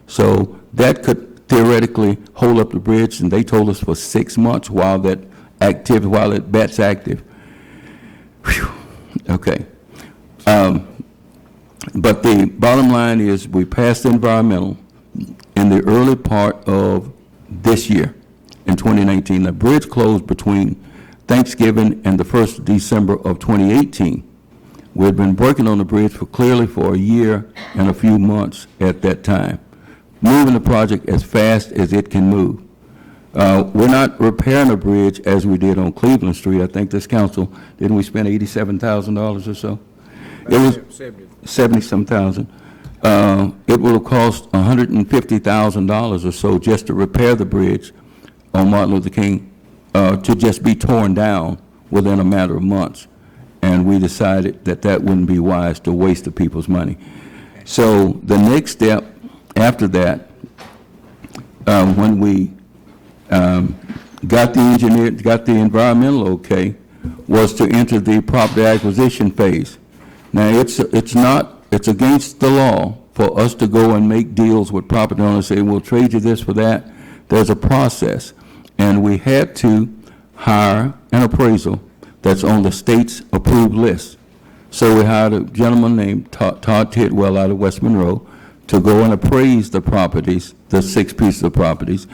So that could theoretically hold up the bridge, and they told us for 6 months while that bat's active. Whew. Okay. But the bottom line is we passed the environmental in the early part of this year, in 2019. The bridge closed between Thanksgiving and the 1st of December of 2018. We had been working on the bridge for a year and a few months at that time, moving the project as fast as it can move. We're not repairing a bridge as we did on Cleveland Street. I think this council, didn't we spend $87,000 or so? It was 70-some thousand. It will cost $150,000 or so just to repair the bridge on Martin Luther King, to just be torn down within a matter of months. And we decided that that wouldn't be wise to waste the people's money. So the next step after that, when we got the environmental okay, was to enter the property acquisition phase. Now, it's against the law for us to go and make deals with property owners, say, we'll trade you this for that. There's a process. And we had to hire an appraisal that's on the state's approved list. So we hired a gentleman named Todd Tidwell out of West Monroe to go and appraise the properties, the 6 pieces of properties.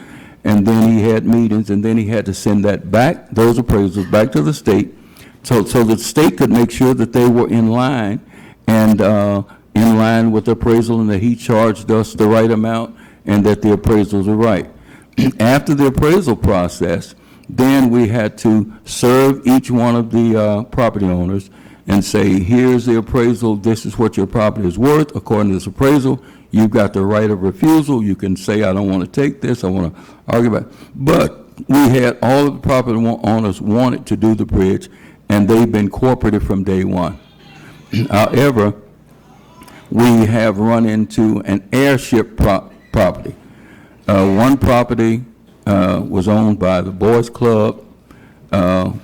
And then he had meetings, and then he had to send that back, those appraisals back to the state, so the state could make sure that they were in line, and in line with the appraisal, and that he charged us the right amount, and that the appraisals are right. After the appraisal process, then we had to serve each one of the property owners and say, here's the appraisal, this is what your property is worth. According to this appraisal, you've got the right of refusal. You can say, I don't want to take this, I want to argue about it. But we had all of the property owners wanted to do the bridge, and they've been cooperative from day one. However, we have run into an airship property. One property was owned by the Boys Club, and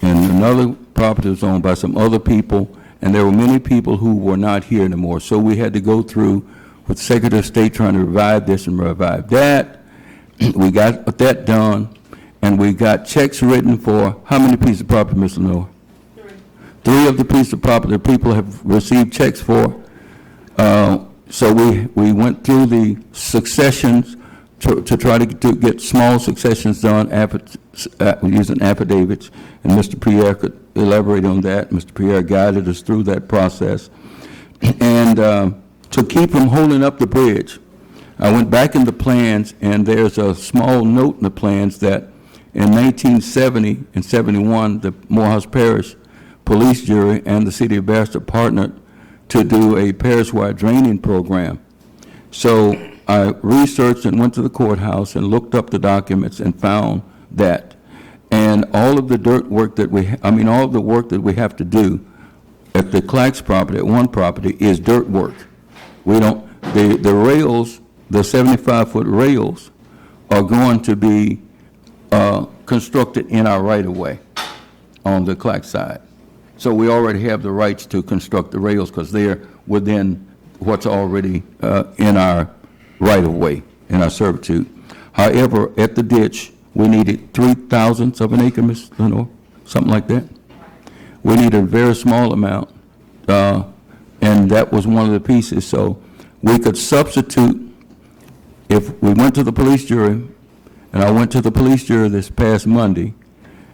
another property was owned by some other people, and there were many people who were not here anymore. So we had to go through with Secretary of State trying to revive this and revive that. We got that done, and we got checks written for how many pieces of property, Mr. Noah? 3 of the pieces of property that people have received checks for. So we went through the successions to try to get small successions done using affidavits, and Mr. Pierre could elaborate on that. Mr. Pierre guided us through that process. And to keep from holding up the bridge, I went back in the plans, and there's a small note in the plans that in 1970 and 71, the Morehouse Parish Police Jury and the City of Bastrop partnered to do a parish-wide draining program. So I researched and went to the courthouse and looked up the documents and found that. And all of the dirt work that all of the work that we have to do at the Clacks property, at one property, is dirt work. We don't, the rails, the 75-foot rails are going to be constructed in our right-of-way on the Clacks side. So we already have the rights to construct the rails because they're within what's already in our right-of-way, in our servitude. However, at the ditch, we needed 3/1000ths of an acre, Mr. Lenore, something like that. We needed a very small amount, and that was one of the pieces. So we could substitute, if we went to the police jury, and I went to the police jury this past Monday,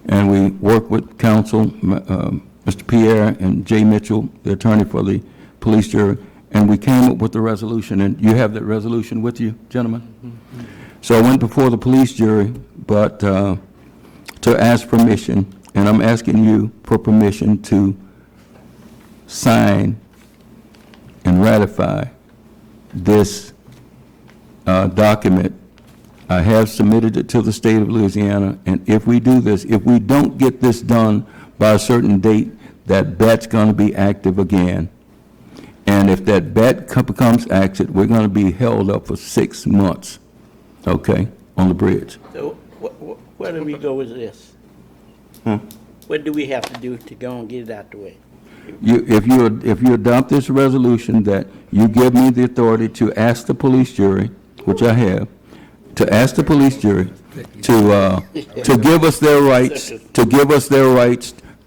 and we worked with counsel, Mr. Pierre and Jay Mitchell, the attorney for the police jury, and we came up with the resolution, and you have that resolution with you, gentlemen? So I went before the police jury, but to ask permission, and I'm asking you for permission to sign and ratify this document. I have submitted it to the state of Louisiana, and if we do this, if we don't get this done by a certain date, that bet's going to be active again. And if that bet becomes active, we're going to be held up for 6 months, okay, on the bridge. So where do we go with this? What do we have to do to go and get it out the way? If you adopt this resolution, that you give me the authority to ask the police jury, which I have, to ask the police jury to give us their rights,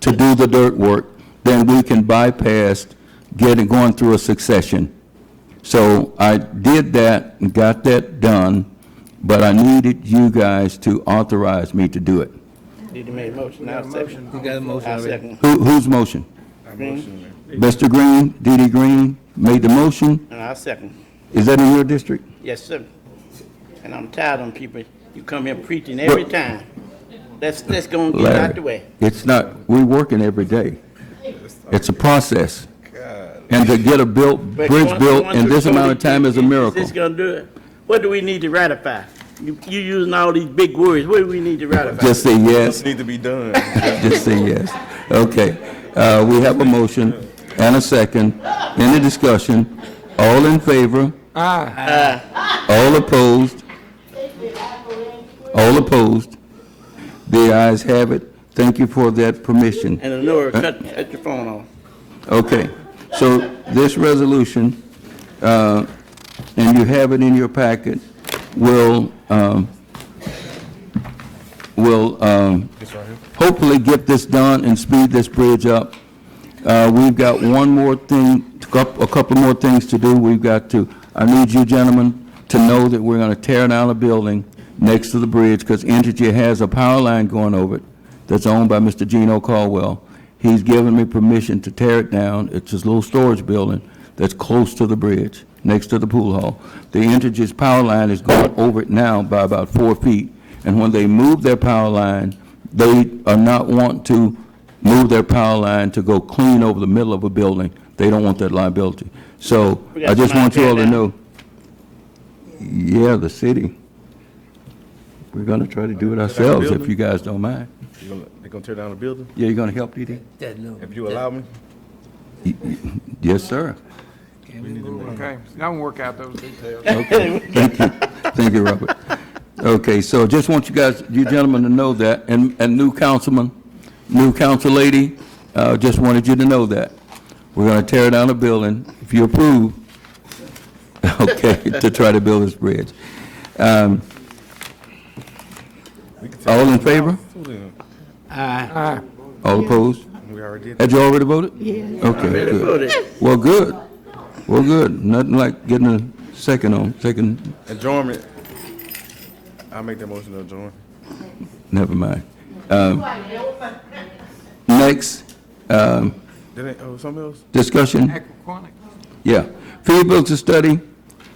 to do the dirt work, then we can bypass going through a succession. So I did that and got that done, but I needed you guys to authorize me to do it. Did you make a motion? I'll second. You got a motion I'll already? second. Whose motion? Green, Mr. Green, D.D. Green made the motion. and I'll second. Is that in your district? Yes, sir. And I'm tired of them people, you come here preaching every time. Let's go and get it out the way. It's not, we're working every day. It's a process. And to get a But bridge once- built once in we this go amount to- of time is a miracle. Is this gonna do it? What do we need to ratify? You using all these big words, what do we need to ratify? Just say yes. Need to be done. Just say yes. Okay. We have a motion and a second. Any discussion? All in favor? Aye. All opposed? All opposed? The ayes have it. Thank you for that permission. And Lenore, cut your phone off. Okay, so this resolution, and you have it in your packet, will hopefully get this done and speed this bridge up. We've got one more thing, a couple more things to do. I need you gentlemen to know that we're going to tear down a building next to the bridge because Entergy has a power line going over it that's owned by Mr. Gino Caldwell. He's given me permission to tear it down. It's this little storage building that's close to the bridge, next to the pool hall. The Entergy's power line is going over it now by about 4 feet, and when they move their power line, they are not wanting to move their power line to go clean over the middle of a building. They don't want that liability. So We got I just want you all to somebody know, yeah, the city, we're going to try to do it ourselves if you guys don't mind. They gonna tear down the building? Yeah, you going to help, Dee? If you allow me? Yes, sir. Okay, y'all can work out those details. Okay, thank you. Thank you, Robert. Okay, so just want you gentlemen to know that, and new councilman, new council lady, just wanted you to know that. We're going to tear down a building, if you approve, okay, to try to build this bridge. All in favor? Aye. All opposed? We already did. Had you already voted? Yes. Okay, good. Voted. Well, good. Well, good. Nothing like getting a second. Adjournment. I'll make that motion to adjourn. Never mind. Next, Something else? discussion. Aquaponics. Yeah. Feasibility study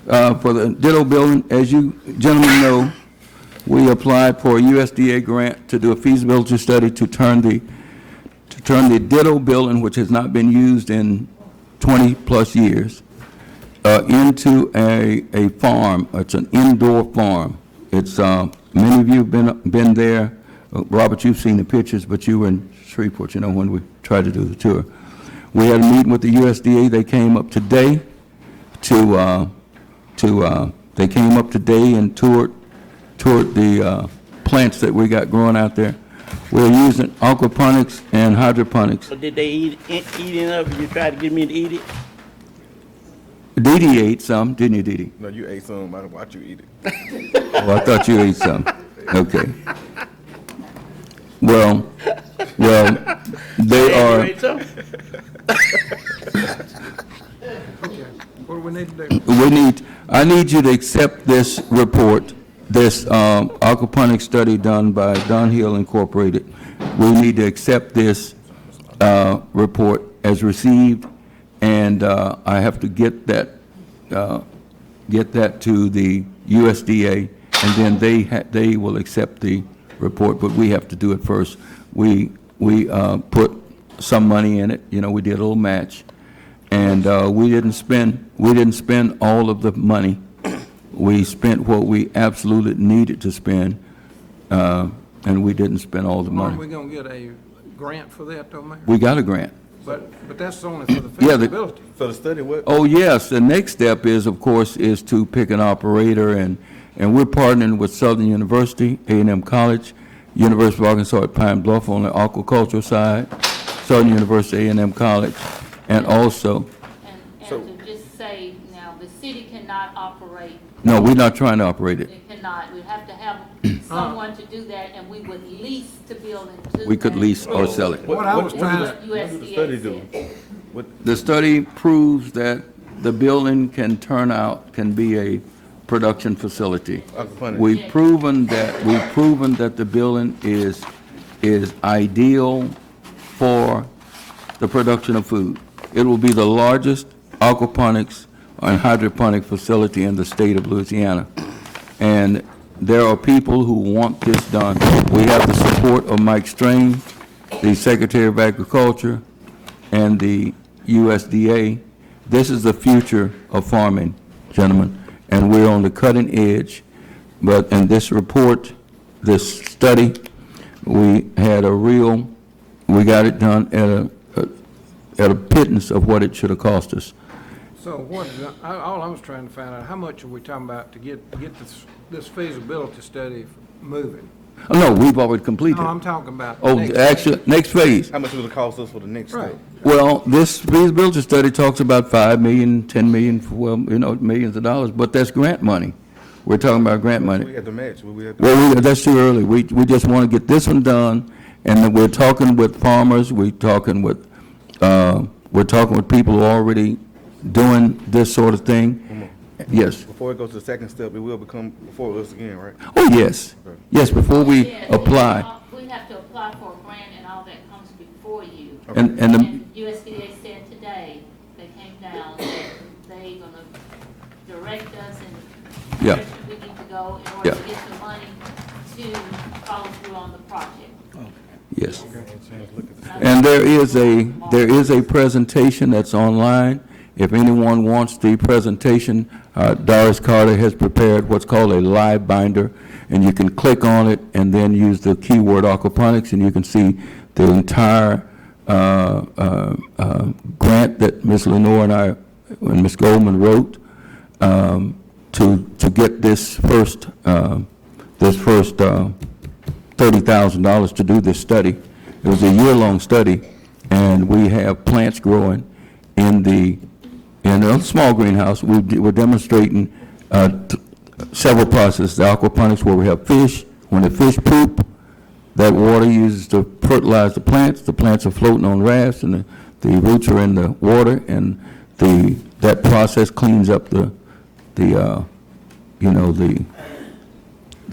for the Ditto building. As you gentlemen know, we applied for a USDA grant to do a feasibility study to turn the Ditto building, which has not been used in 20-plus years, into a farm. It's an indoor farm. It's many of you have been there. Robert, you've seen the pictures, but you were in Shreveport, when we tried to do the tour. We had a meeting with the USDA. They came up today they came up today and toured the plants that we got growing out there. We're using aquaponics and hydroponics. So did they eat enough? You tried to get me to eat it? Dee Dee ate some, didn't you, Dee Dee? No, you ate some. I watched you eat it. Oh, I thought you ate some. Okay. Well, they You are, ate some? What do we need to do? I need you to accept this report, this aquaponic study done by Dunhill Incorporated. We need to accept this report as received and I have to get that to the USDA, and then they will accept the report, but we have to do it first. We put some money in it, we did a little match, and we didn't spend all of the money. We spent what we absolutely needed to spend, and we didn't spend all the Aren't money. we gonna get a grant for that, though, Mayor? We got a grant. But that's only for the Yeah, feasibility. So the study, what? Oh, yes, the next step is, of course, is to pick an operator, and we're partnering with Southern University, A&M College, University of Arkansas at Pine Bluff on the aquaculture side, Southern University, A&M College, and also, And to just say, now, the city cannot operate, no, we're not trying to operate it. they cannot, we'd have to have someone to do that, and we would lease the building to We could them. lease or sell it. What I was trying to, What does the study do? The study proves that the building can be a production facility. Aquaponics. We've proven that the building is ideal for the production of food. It will be the largest aquaponics and hydroponic facility in the state of Louisiana. And there are people who want this done. We have the support of Mike Strain, the Secretary of Agriculture, and the USDA. This is the future of farming, gentlemen, and we're on the cutting edge. But in this report, this study, we got it done at a pittance of what it should have cost us. so all I was trying to find out, how much are we talking about to get this feasibility study moving? Oh, no, we've already completed. No, I'm talking about. Oh, actually, next phase. How much will it cost us for the next Right. step? Well, this feasibility study talks about 5 million, 10 million, well, millions of dollars, but that's grant money. We're talking about grant We money. have to match, we have to. Well, that's too early. We just want to get this one done, and then we're talking with farmers, we're talking with people who are already doing this sort of thing. Yes. Before it goes to the second step, it will become before us again, right? Oh, yes. Yes, before we Yes, apply. we have to apply for a grant, and all that comes before you. And the, And USDA said today, they came down, that they gonna direct us in the Yeah. direction we need to go in Yeah. order to get the money to follow through on the project. yes. And there is a presentation that's online. If anyone wants the presentation, Doris Carter has prepared what's called a live binder, and you can click on it and then use the keyword aquaponics, and you can see the entire grant that Ms. Lenore and I and Ms. Goldman wrote to get this first $30,000 to do this study. It was a year-long study, and we have plants growing in a small greenhouse. We're demonstrating several processes. The aquaponics, where we have fish. When the fish poop, that water uses to fertilize the plants. The plants are floating on rafts, and the roots are in the water, and that process cleans up the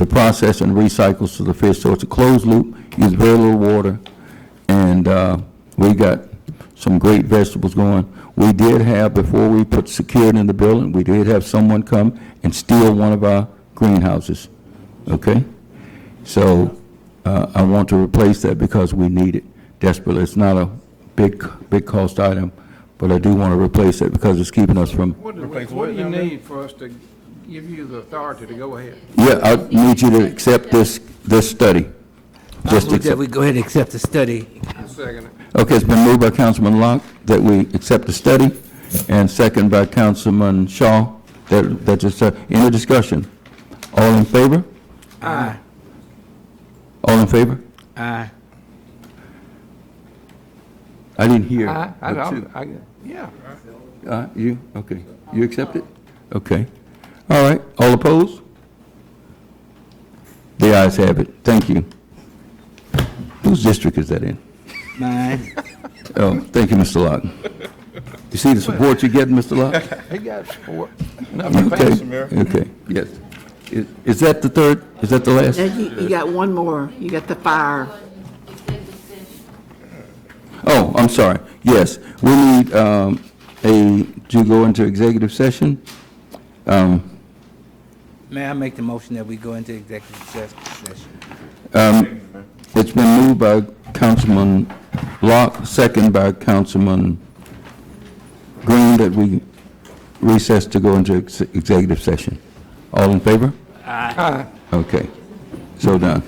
process and recycles to the fish. So it's a closed loop, use very little water, and we got some great vegetables going. We did have, before we put security in the building, we did have someone come and steal one of our greenhouses, okay? So I want to replace that because we need it desperately. It's not a big cost item, but I do want to replace it because it's keeping us from. What do you need for us to give you the authority to go ahead? Yeah, I need you to accept this study. Just That accept. we go ahead and accept the study. I second it. Okay, it's been moved by Councilman Locke that we accept the study, and second by Councilman Shaw. That just, any discussion? All in favor? Aye. All in favor? Aye. I didn't hear. Yeah. You, okay. You accept it? Okay. All right. All opposed? The ayes have it. Thank you. Whose district is that in? Mine. Oh, thank you, Mr. Locke. You see the support you're getting, Mr. Locke? He got support. Okay, yes. Is that the third? Is that the last? Now, you got one more. You got the fire. Oh, I'm sorry. Yes, we need to go into executive session. May I make the motion that we go into executive session? It's been moved by Councilman Locke, second by Councilman Green, that we recess to go into executive session. All in favor? Aye. Okay, so done.